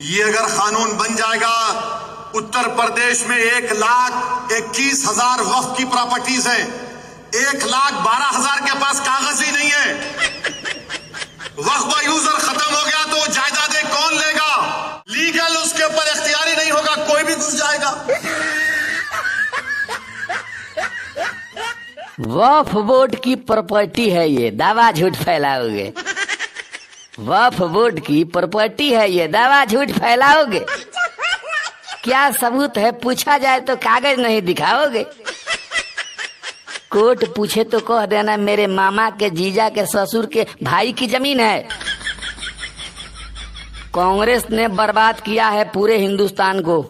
ये अगर कानून बन जाएगा, उत्तर प्रदेश में 1,21,000 वक्फ की प्रॉपर्टीज हैं, 1,12,000 के पास कागज ही नहीं है। वक्फ का यूजर खत्म हो गया तो जायदादें कौन लेगा? लीगल उसके ऊपर इख्तियारी नहीं होगा, कोई भी घुस जाएगा। वक्फ बोर्ड की प्रॉपर्टी है ये, दावा झूठ फैलाओगे। वक्फ बोर्ड की प्रॉपर्टी है ये, दावा झूठ फैलाओगे। क्या सबूत है पूछा जाए तो कागज नहीं दिखाओगे। कोर्ट पूछे तो कह देना मेरे मामा के जीजा के ससुर के भाई की जमीन है। कांग्रेस ने बर्बाद किया है पूरे हिंदुस्तान को।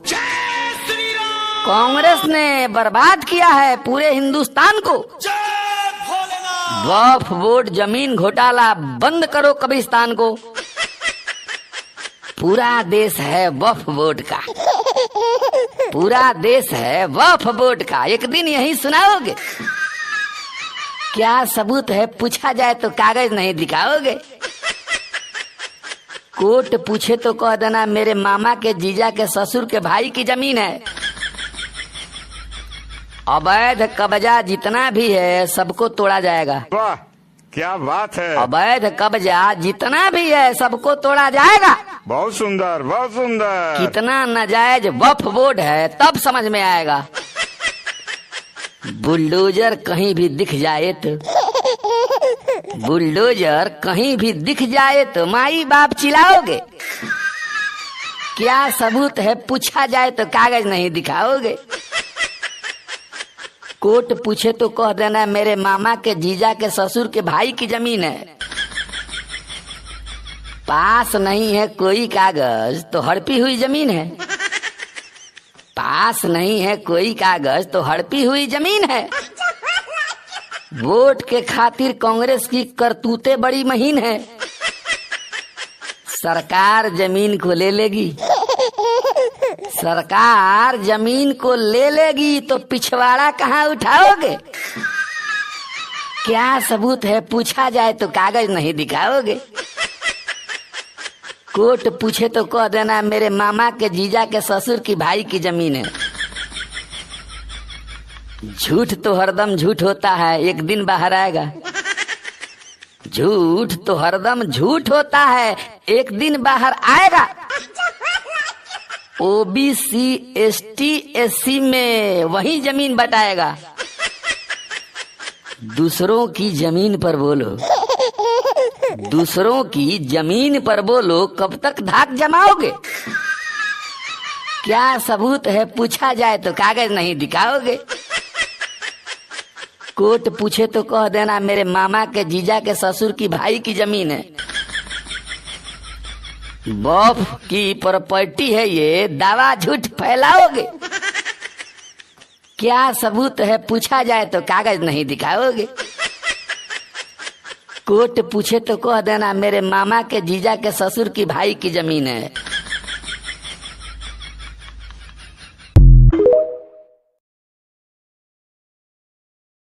कांग्रेस ने बर्बाद किया है पूरे हिंदुस्तान को। वक्फ बोर्ड जमीन घोटाला बंद करो कब्रिस्तान को। पूरा देश है वक्फ बोर्ड का, पूरा देश है वक्फ बोर्ड का। एक दिन यही सुनाओगे। क्या सबूत है पूछा जाए तो कागज नहीं दिखाओगे। कोर्ट पूछे तो कह देना मेरे मामा के जीजा के ससुर के भाई की जमीन है। अवैध कब्जा जितना भी है सबको तोड़ा जाएगा। वाह क्या बात है। अवैध कब्जा जितना भी है सबको तोड़ा जाएगा। बहुत सुंदर बहुत सुंदर। कितना नाजायज वक्फ बोर्ड है तब समझ में आएगा। बुलडोजर कहीं भी दिख जाए तो, बुलडोजर कहीं भी दिख जाए तो माई बाप चिल्लाओगे। क्या सबूत है पूछा जाए तो कागज नहीं दिखाओगे। कोर्ट पूछे तो कह देना मेरे मामा के जीजा के ससुर के भाई की जमीन है। पास नहीं है कोई कागज तो हड़पी हुई जमीन है। पास नहीं है कोई कागज तो हड़पी हुई जमीन है। वोट के खातिर कांग्रेस की करतूतें बड़ी महीन है। सरकार जमीन को ले लेगी, सरकार जमीन को ले लेगी तो पिछवाड़ा कहाँ उठाओगे। क्या सबूत है पूछा जाए तो कागज नहीं दिखाओगे। कोर्ट पूछे तो कह देना मेरे मामा के जीजा के ससुर की भाई की जमीन है। झूठ तो हरदम झूठ होता है, एक दिन बाहर आएगा। झूठ तो हरदम झूठ होता है, एक दिन बाहर आएगा। ओबीसी एसटी एससी में वही जमीन बटाएगा। दूसरों की जमीन पर बोलो, दूसरों की जमीन पर बोलो, कब तक धाक जमाओगे। क्या सबूत है पूछा जाए तो कागज नहीं दिखाओगे। कोर्ट पूछे तो कह देना मेरे मामा के जीजा के ससुर की भाई की जमीन है। वक्फ की प्रॉपर्टी है ये, दावा झूठ फैलाओगे। क्या सबूत है पूछा जाए तो कागज नहीं दिखाओगे। कोर्ट पूछे तो कह देना मेरे मामा के जीजा के ससुर की भाई की जमीन है।